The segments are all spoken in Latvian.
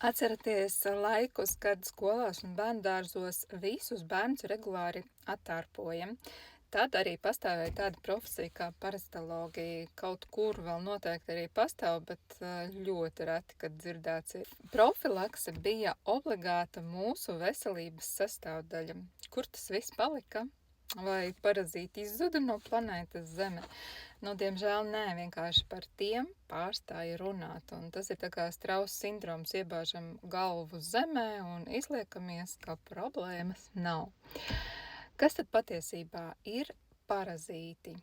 Atceraties laikus, kad skolās un bērndārzos visus bērnus regulāri attārpojam. Tad arī pastāvēja tāda profesija kā parasitologi. Kaut kur vēl noteikti arī pastāv, bet ļoti reti, kad dzirdēts ir. Profilakse bija obligāta mūsu veselības sastāvdaļa. Kur tas viss palika? Vai parazīti izzuda no planētas Zeme? Diemžēl nē, vienkārši par tiem pārstāja runāt. Un tas ir tā kā Strauss sindroms, iebāžam galvu zemē un izliekamies, ka problēmas nav. Kas tad patiesībā ir parazīti?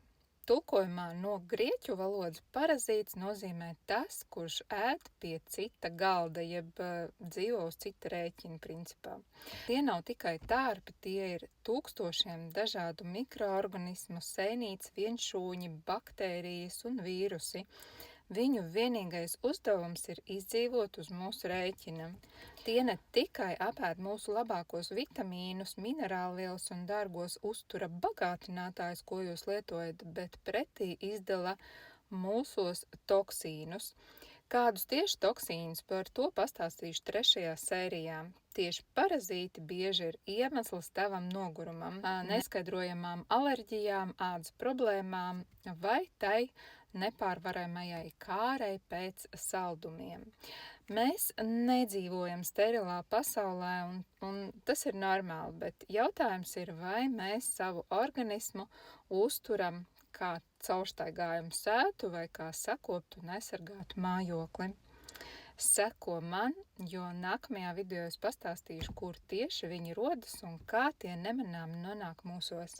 Tulkojumā no grieķu valodas parazīts nozīmē tas, kurš ēd pie cita galda, jeb dzīvo uz cita rēķina principā. Tie nav tikai tārpi, tie ir tūkstošiem dažādu mikroorganismu, sēnītes, vienšūņi, baktērijas un vīrusi. Viņu vienīgais uzdevums ir izdzīvot uz mūsu rēķina. Tie ne tikai apēd mūsu labākos vitamīnus, minerālvielas un dārgos uztura bagātinātājus, ko jūs lietojat, bet pretī izdala mūsos toksīnus. Kādus tieši toksīnus, par to pastāstīšu 3. sērijā. Tieši parazīti bieži ir iemesls tavam nogurumam, neskaidrojamām alerģijām, ādas problēmām vai tai nepārvaramajai kārai pēc saldumiem. Mēs nedzīvojam sterilā pasaulē, un tas ir normāli, bet jautājums ir, vai mēs savu organismu uzturam kā caurstaigājumu sētu vai kā sakoptu un aizsargātu mājokli. Seko man, jo nākamajā video es pastāstīšu, kur tieši viņi rodas un kā tie nemanāmi nonāk mūsos.